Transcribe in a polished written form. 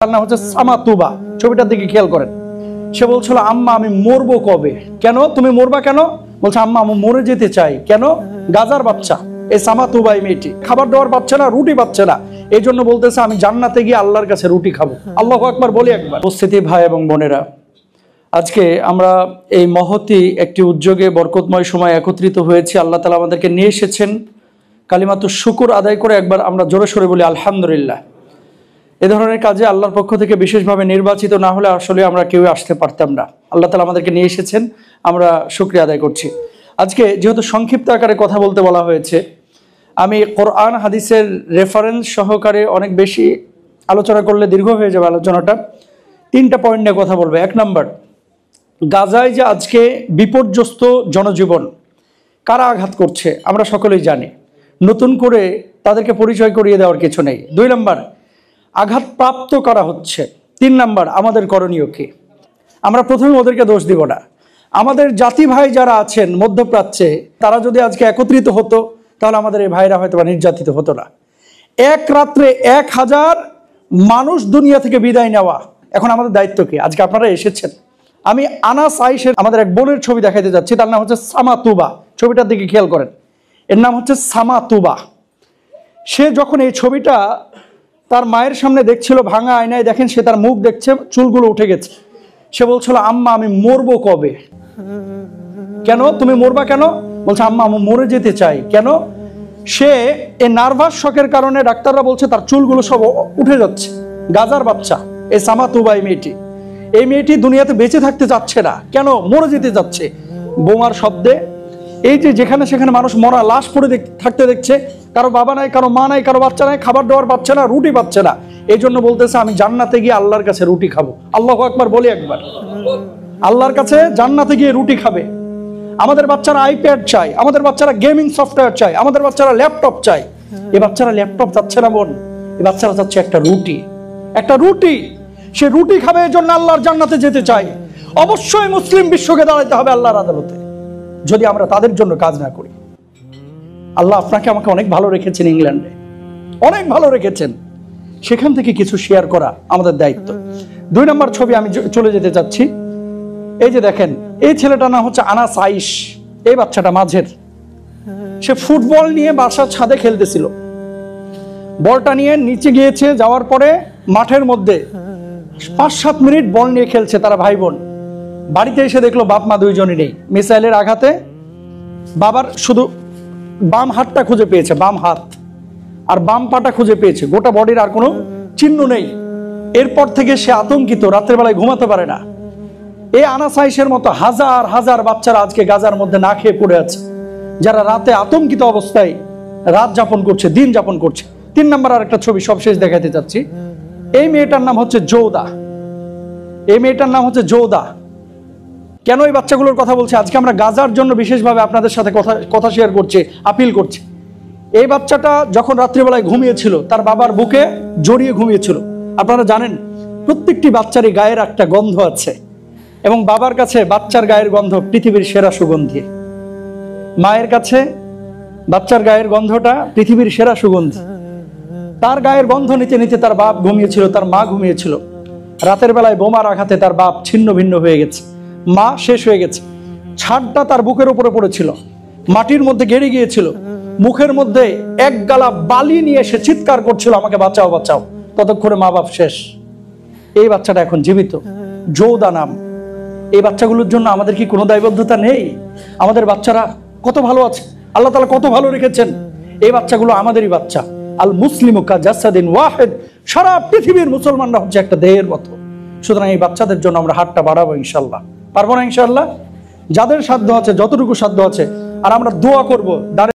তার নাম হচ্ছে সামাতুবা। ছবিটার দিকে খেয়াল করেন। সে বলছিল, আম্মা আমি মরবো কবে? কেন তুমি মরবা কেন? বলছে, আম্মা আমি মরে যেতে চাই। কেন? গাজার বাচ্চা এই সামাতুবা, এই মেয়েটি খাবার দাবার পাচ্ছে না, রুটি পাচ্ছে না, এই জন্য বলতেছে আমি জান্নাতে গিয়ে আল্লাহর কাছে রুটি খাবো। আল্লাহু আকবার বলি একবার। উপস্থিতি ভাই এবং বোনেরা, আজকে আমরা এই মহতি একটি উদ্যোগে বরকতময় সময় একত্রিত হয়েছি। আল্লাহ তাআলা আমাদেরকে নিয়ে এসেছেন কালিমাতুশ শুকর আদায় করে একবার আমরা জোরে সোরে বলি আলহামদুলিল্লাহ। এ ধরনের কাজে আল্লাহর পক্ষ থেকে বিশেষভাবে নির্বাচিত না হলে আসলে আমরা কেউ আসতে পারতাম না। আল্লাহ তাআলা আমাদেরকে নিয়ে এসেছেন, আমরা শুকরিয়া আদায় করছি। আজকে যেহেতু সংক্ষিপ্ত আকারে কথা বলতে বলা হয়েছে, আমি কোরআন হাদিসের রেফারেন্স সহকারে অনেক বেশি আলোচনা করলে দীর্ঘ হয়ে যাবে আলোচনাটা। 3টা পয়েন্ট নিয়ে কথা বলবো। 1 নম্বর, গাজায় যে আজকে বিপর্যস্ত জনজীবন কারা আঘাত করছে আমরা সকলেই জানি, নতুন করে তাদেরকে পরিচয় করিয়ে দেওয়ার কিছু নেই। 2 নম্বর, আঘাতপ্রাপ্ত করা হচ্ছে। 3 নম্বর, আমাদের করণীয় কি? আমরা প্রথমে ওদেরকে দোষ দিব না। আমাদের জাতি ভাই যারা আছেন মধ্যপ্রাচ্যে, তারা যদি আজকে একত্রিত হতো তাহলে আমাদের এই ভাইরা হয়তো বা নির্যাতিত হতো না। এক রাত্রে 1000 মানুষ দুনিয়া থেকে বিদায় নেওয়া এখন আমাদের দায়িত্ব কি? আজকে আপনারা এসেছেন, আমি আনাস আয়েশের আমাদের এক বোনের ছবি দেখাইতে যাচ্ছি। তার নাম হচ্ছে সামাতুবা। ছবিটার দিকে খেয়াল করেন। এর নাম হচ্ছে সামাতুবা। সে যখন এই ছবিটা তার মায়ের সামনে দেখছিল, ভাঙা আয়নায় দেখেন সে তার মুখ দেখছে, চুলগুলো উঠে গেছে। সে বলছিল, আম্মা আমি মরবো কবে? কেন তুমি মরবা কেন? বলছে, আম্মা আমি মরে যেতে চাই। কেন? সে এই নার্ভাস শকের কারণে ডাক্তাররা বলছে তার চুলগুলো সব উঠে যাচ্ছে। গাজার বাচ্চা এই সামাতুবা, এই মেয়েটি দুনিয়াতে বেঁচে থাকতে চাচ্ছে না। কেন? মরে যেতে যাচ্ছে বোমার শব্দে। এই যে যেখানে সেখানে মানুষ মরা লাশ পড়ে থাকতে দেখছে, কারো বাবা নাই, কারো মা নাই, কারো বাচ্চা নাই, খাবার দাবার পাচ্ছে না, রুটি পাচ্ছে না, এই জন্য বলতেছে আমি জান্নাতে গিয়ে আল্লাহর কাছে রুটি খাবো। আল্লাহু আকবার বলি একবার। আল্লাহর কাছে জান্নাতে গিয়ে রুটি খাবে। আমাদের বাচ্চারা আইপ্যাড চাই, আমাদের বাচ্চারা গেমিং সফটওয়্যার চাই, আমাদের বাচ্চারা ল্যাপটপ চাই। এই বাচ্চারা ল্যাপটপ চাচ্ছে না বোন, এই বাচ্চারা চাচ্ছে একটা রুটি, একটা রুটি। সে রুটি খাবে, এর জন্য আল্লাহর জান্নাতে যেতে চাই। অবশ্যই মুসলিম বিশ্বকে দাঁড়াতে হবে আল্লাহর আদালতে যদি আমরা তাদের জন্য কাজ না করি। আল্লাহ আপনাকে আমাকে অনেক ভালো রেখেছেন, ইংল্যান্ডে অনেক ভালো রেখেছেন, সেখান থেকে কিছু শেয়ার করা আমাদের দায়িত্ব। 2 নম্বর ছবি আমি চলে যেতে চাচ্ছি। এই যে দেখেন, এই ছেলেটার নাম হচ্ছে আনাস আইশ। এই বাচ্চাটা মাঝের, সে ফুটবল নিয়ে বাসার ছাদে খেলতেছিল। বলটা নিয়ে নিচে গিয়েছে, যাওয়ার পরে মাঠের মধ্যে 5-7 মিনিট বল নিয়ে খেলছে তারা ভাই বোন। বাড়িতে এসে দেখলো বাপ মা দুইজনই নেই। মিসাইলের আঘাতে বাবার শুধু বাম হাতটা খুঁজে পেয়েছে, বাম হাত আর বাম পাটা খুঁজে পেয়েছে, গোটা বডির আর কোনো চিহ্ন নেই। এরপর থেকে সে আতঙ্কিত, রাতের বেলায় ঘুমাতে পারে না। এই আনাস আয়েশের মতো হাজার হাজার বাচ্চারা আজকে গাজার মধ্যে না খেয়ে পড়ে আছে, যারা রাতে আতঙ্কিত অবস্থায় রাত যাপন করছে, দিন যাপন করছে। 3 নম্বর আর একটা ছবি সবশেষ দেখাতে চাচ্ছি। এই মেয়েটার নাম হচ্ছে জৌদা। এই মেয়েটার নাম হচ্ছে জৌদা। কেন এই বাচ্চাগুলোর কথা বলছি? আজকে আমরা গাজার জন্য বিশেষভাবে আপনাদের সাথে কথা শেয়ার করছি, আপিল করছি। এই বাচ্চাটা যখন রাত্রিবেলায় ঘুমিয়েছিল, তার বাবার বুকে জড়িয়ে ঘুমিয়েছিল। আপনারা জানেন প্রত্যেকটি বাচ্চারই গায়ের একটা গন্ধ আছে, এবং বাবার কাছে বাচ্চার গায়ের গন্ধ পৃথিবীর সেরা সুগন্ধি। মায়ের কাছে বাচ্চার গায়ের গন্ধটা পৃথিবীর সেরা সুগন্ধি। তার গায়ের গন্ধ নিতে নিতে তার বাপ ঘুমিয়েছিল, তার মা ঘুমিয়েছিল। রাতের বেলায় বোমার আঘাতে তার বাপ ছিন্ন ভিন্ন হয়ে গেছে, মা শেষ হয়ে গেছে। ছাদটা তার বুকের উপরে পড়েছিল, মাটির মধ্যে গেড়ে গিয়েছিল। মুখের মধ্যে 1 গালা বালি নিয়ে সে চিৎকার করছিল, আমাকে বাঁচাও বাঁচাও। ততক্ষণে মা বাপ শেষ। এই বাচ্চাটা এখন জীবিত, জৌদা নাম। এই বাচ্চাগুলোর জন্য আমাদের কি কোনো দায়বদ্ধতা নেই? আমাদের বাচ্চারা কত ভালো আছে, আল্লাহ তাআলা কত ভালো রেখেছেন। এই বাচ্চাগুলো আমাদেরই বাচ্চা। আল মুসলিমু কা জাসাদিন ওয়াহিদ। সারা পৃথিবীর মুসলমানরা হচ্ছে একটা দেহের মতো। সুতরাং এই বাচ্চাদের জন্য আমরা হাতটা বাড়াবো ইনশাল্লাহ। পারবো না ইনশাল্লাহ? যাদের সাধ্য আছে, যতটুকু সাধ্য আছে, আর আমরা দোয়া করবো।